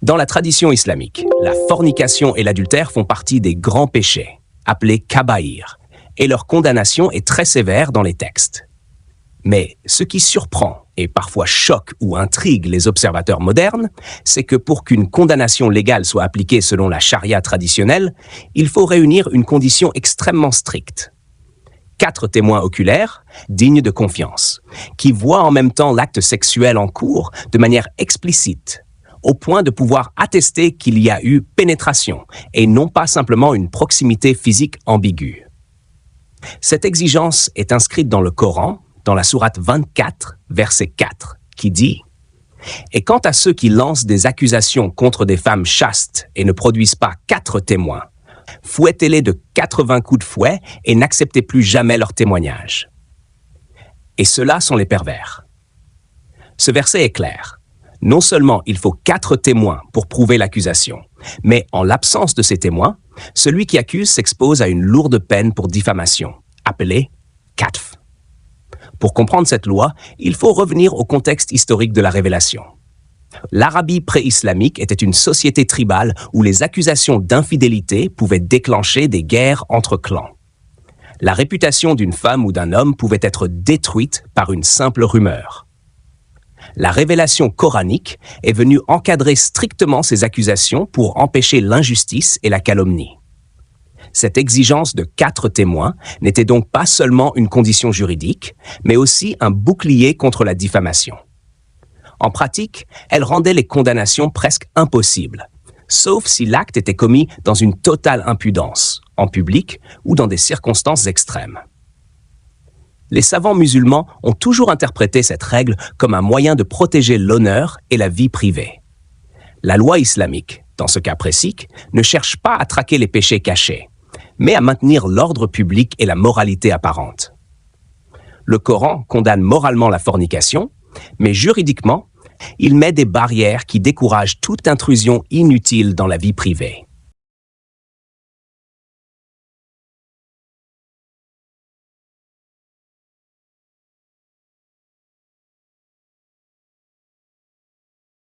Dans la tradition islamique, la fornication et l'adultère font partie des grands péchés, appelés kabaïr, et leur condamnation est très sévère dans les textes. Mais ce qui surprend et parfois choque ou intrigue les observateurs modernes, c'est que pour qu'une condamnation légale soit appliquée selon la charia traditionnelle, il faut réunir une condition extrêmement stricte. 4 témoins oculaires, dignes de confiance, qui voient en même temps l'acte sexuel en cours de manière explicite, au point de pouvoir attester qu'il y a eu pénétration et non pas simplement une proximité physique ambiguë. Cette exigence est inscrite dans le Coran, dans la sourate 24, verset 4, qui dit « Et quant à ceux qui lancent des accusations contre des femmes chastes et ne produisent pas 4 témoins, fouettez-les de 80 coups de fouet et n'acceptez plus jamais leur témoignage. » Et ceux-là sont les pervers. Ce verset est clair. Non seulement il faut 4 témoins pour prouver l'accusation, mais en l'absence de ces témoins, celui qui accuse s'expose à une lourde peine pour diffamation, appelée qatf. Pour comprendre cette loi, il faut revenir au contexte historique de la révélation. L'Arabie pré-islamique était une société tribale où les accusations d'infidélité pouvaient déclencher des guerres entre clans. La réputation d'une femme ou d'un homme pouvait être détruite par une simple rumeur. La révélation coranique est venue encadrer strictement ces accusations pour empêcher l'injustice et la calomnie. Cette exigence de 4 témoins n'était donc pas seulement une condition juridique, mais aussi un bouclier contre la diffamation. En pratique, elle rendait les condamnations presque impossibles, sauf si l'acte était commis dans une totale impudence, en public ou dans des circonstances extrêmes. Les savants musulmans ont toujours interprété cette règle comme un moyen de protéger l'honneur et la vie privée. La loi islamique, dans ce cas précis, ne cherche pas à traquer les péchés cachés, mais à maintenir l'ordre public et la moralité apparente. Le Coran condamne moralement la fornication, mais juridiquement, il met des barrières qui découragent toute intrusion inutile dans la vie privée.